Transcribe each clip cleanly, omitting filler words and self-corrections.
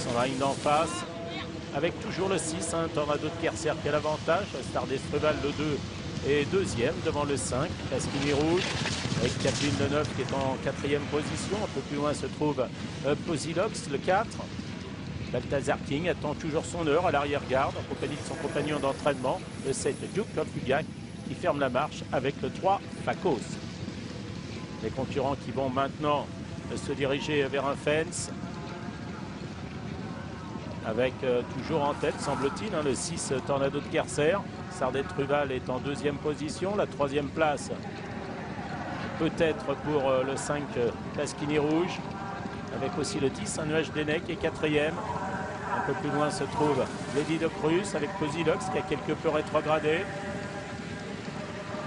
sont dans la ligne d'en face. Avec toujours le 6, Tornado de Kerser qui a l'avantage. Star d'Estruval le 2 est deuxième devant le 5. Pasquini Rouge avec Capline le 9 qui est en quatrième position. Un peu plus loin se trouve Posilox le 4. Balthazar King attend toujours son heure à l'arrière-garde en compagnie de son compagnon d'entraînement, le 7 Duke of Lugac, qui ferme la marche avec le 3 Facos. Les concurrents qui vont maintenant se diriger vers un fence avec toujours en tête, semble-t-il, le 6 Tornado de Kerser. Sardet Truval est en deuxième position. La troisième place peut-être pour le 5 Pasquini Rouge, avec aussi le 10, un nuage d'Enec qui est quatrième. Un peu plus loin se trouve Lady de Cruz avec Posilox qui a quelque peu rétrogradé.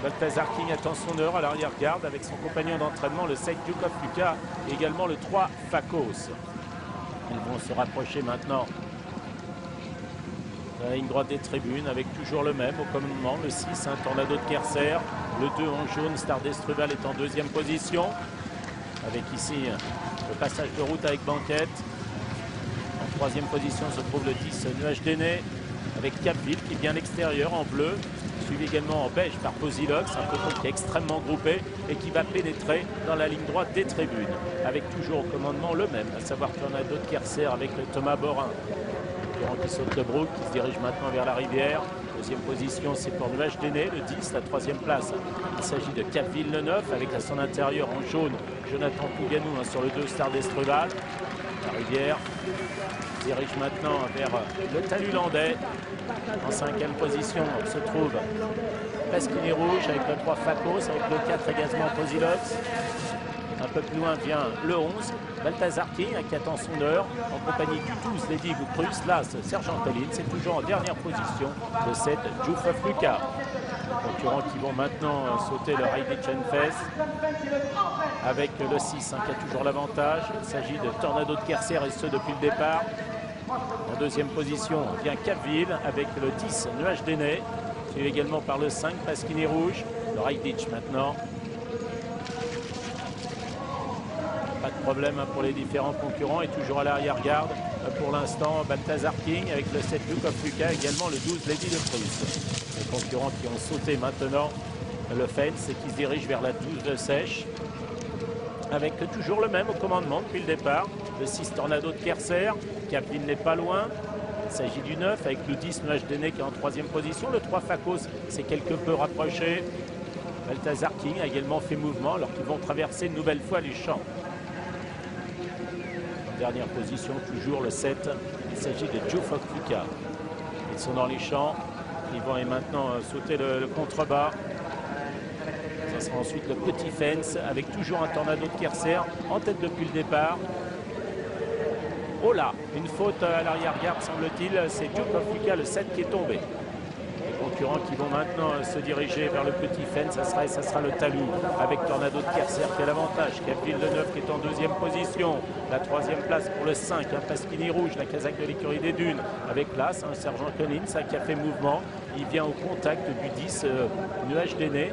Balthazar King attend son heure à l'arrière-garde avec son compagnon d'entraînement, le 7 Duke of Luca, et également le 3 Facos. Ils vont se rapprocher maintenant de la ligne droite des tribunes avec toujours le même au commandement, le 6, Tornado de Kerser. Le 2 en jaune, Star d'Estruval est en deuxième position. Avec ici le passage de route avec Banquette. En troisième position se trouve le 10 Nuage d'Aîné avec Capville qui est bien l'extérieur en bleu. Suivi également en beige par Posilox, un peloton qui est extrêmement groupé et qui va pénétrer dans la ligne droite des tribunes. Avec toujours au commandement le même, à savoir Tornado de Kerser avec le Thomas Borin. Qui saute le Brook, qui se dirige maintenant vers la rivière. Deuxième position, c'est pour Nuage d'Aîné, le 10. La troisième place, il s'agit de Capville le 9, avec à son intérieur en jaune Jonathan Pouganou sur le 2 Star d'Estruval. La rivière se dirige maintenant vers le talus landais. En cinquième position se trouve Pasquini Rouge avec le 3 Facos, avec le 4 également Posilox. Un peu plus loin vient le 11, Balthazar King qui attend son heure en compagnie du 12 Lady Cruz, là Sergent Collins, c'est toujours en dernière position le 7 Duke of Luca. Concurrents qui vont maintenant sauter le Heidi Chenfest avec le 6 qui a toujours l'avantage. Il s'agit de Tornado de Kerser et ce depuis le départ. En deuxième position vient Capville avec le 10 Nuage d'Aîné, suivi également par le 5 Pasquini Rouge, le Heidi maintenant. Pas de problème pour les différents concurrents et toujours à l'arrière-garde pour l'instant Balthazar King avec le 7 Duke of Luca, également le 12 Lady de Cruz. Les concurrents qui ont sauté maintenant le fence et qui se dirigent vers la 12 de Sèche avec toujours le même au commandement depuis le départ, le 6 Tornado de Kerser. Capline n'est pas loin. Il s'agit du 9 avec le 10 Nuage d'Aîné qui est en troisième position. Le 3 Facos s'est quelque peu rapproché. Balthazar King a également fait mouvement alors qu'ils vont traverser une nouvelle fois les champs. Dernière position, toujours le 7. Il s'agit de Duke of Luca. Ils sont dans les champs. Ils vont maintenant sauter le contrebas. Ça sera ensuite le petit fence avec toujours un Tornado de Kerser en tête depuis le départ. Oh là, une faute à l'arrière-garde semble-t-il. C'est Duke of Luca, le 7 qui est tombé. Les concurrents qui vont maintenant se diriger vers le petit fence, ça sera le talus avec Tornado de Kerser qui a l'avantage. Capville le 9 qui est en deuxième position. La troisième place pour le 5, Pasquini Rouge, la casaque de l'écurie des Dunes. Avec place, Sergent Collins qui a fait mouvement. Il vient au contact du 10, Nuage d'Aîné.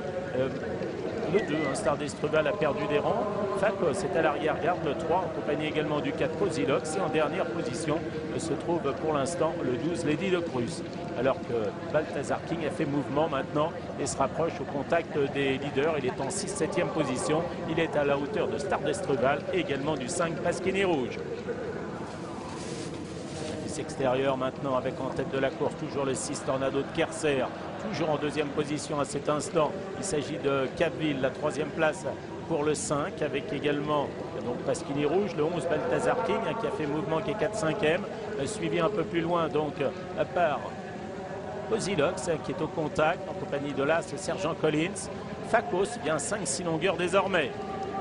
Le 2, Star d'Estruval a perdu des rangs. Facos est à l'arrière-garde, le 3 en compagnie également du 4 Posilox. Et en dernière position se trouve pour l'instant le 12 Lady de Cruz. Alors que Balthazar King a fait mouvement maintenant et se rapproche au contact des leaders. Il est en 6-7e position. Il est à la hauteur de Star d'Estruval et également du 5 Pasquini Rouge. Extérieur maintenant avec en tête de la course toujours le 6 Tornado de Kerser, toujours en deuxième position à cet instant. Il s'agit de Capville, la troisième place pour le 5 avec également donc Pasquini Rouge, le 11 Balthazar King qui a fait mouvement qui est 4-5e, suivi un peu plus loin donc par Posilox qui est au contact en compagnie de l'As Sergent Collins. Facos vient 5-6 longueurs désormais.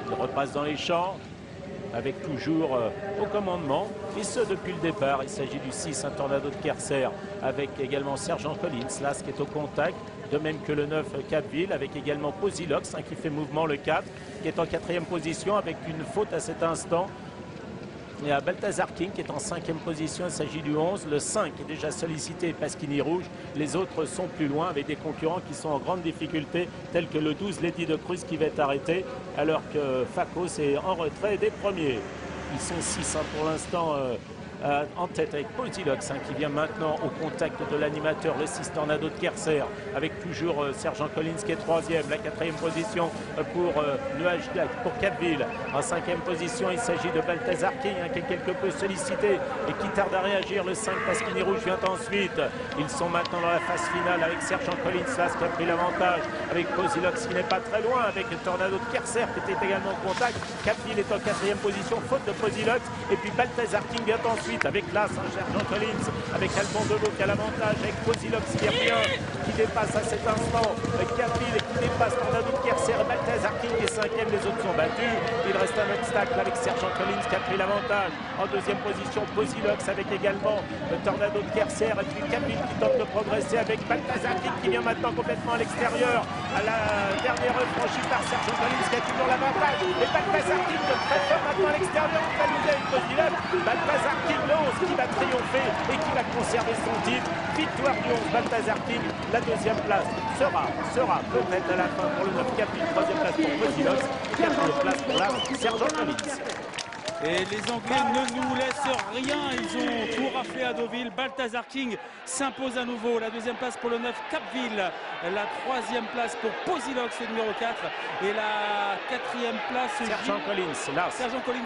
Il repasse dans les champs avec toujours au commandement, et ce depuis le départ. Il s'agit du 6, un Tornado de Kerser, avec également Sergent Collins, là qui est au contact, de même que le 9 Capville, avec également Posilox qui fait mouvement, le 4, qui est en quatrième position, avec une faute à cet instant. Il y a Balthazar King qui est en 5e position, il s'agit du 11. Le 5 est déjà sollicité, Pasquini Rouge. Les autres sont plus loin avec des concurrents qui sont en grande difficulté, tels que le 12 Lady de Cruz qui va être arrêté, alors que Facos est en retrait des premiers. Ils sont 6 pour l'instant en tête avec Posilox qui vient maintenant au contact de l'animateur, le 6 Tornado de Kerser, avec toujours Sergent Collins qui est 3e. La 4e position pour Nuage Black, pour Capville. En 5e position, il s'agit de Balthazar King qui est quelque peu sollicité et qui tarde à réagir. Le 5 Pasquini Rouge vient ensuite. Ils sont maintenant dans la phase finale avec Sergent Collins qui a pris l'avantage, avec Posilox qui n'est pas très loin, avec le Tornado de Kerser qui était également en contact. Capville est en 4e position, faute de Posilox. Et puis Balthazar King vient ensuite avec l'As, Sergent Collins, avec Alban Delot qui a l'avantage, avec Posilox qui revient, qui dépasse à cet instant Capville qui dépasse Tornado de Kerser. Balthazar King est 5e, les autres sont battus. Il reste un obstacle avec Sergent Collins qui a pris l'avantage. En 2e position, Posilox avec également le Tornado de Kerser. Et puis Capville qui tente de progresser avec Balthazar King qui vient maintenant complètement à l'extérieur. À la dernière franchie par Sergent Collins qui a toujours l'avantage. Et Balthazar King de très fort maintenant à l'extérieur. On va nous avec Posilox. Balthazar King, le 11 qui va triompher et qui va conserver son titre. Victoire du 11 Balthazar King. La 2e place sera peut-être à la fin pour le 9 Capville. 3e place pour Posilox. 4e place pour la Sergent Collins. Et les Anglais ne nous laissent rien, ils ont tout raflé à Deauville. Balthazar King s'impose à nouveau. La 2e place pour le 9 Capville, la 3e place pour Posilox, le numéro 4, et la 4e place Sergent Collins, Sergent Collins,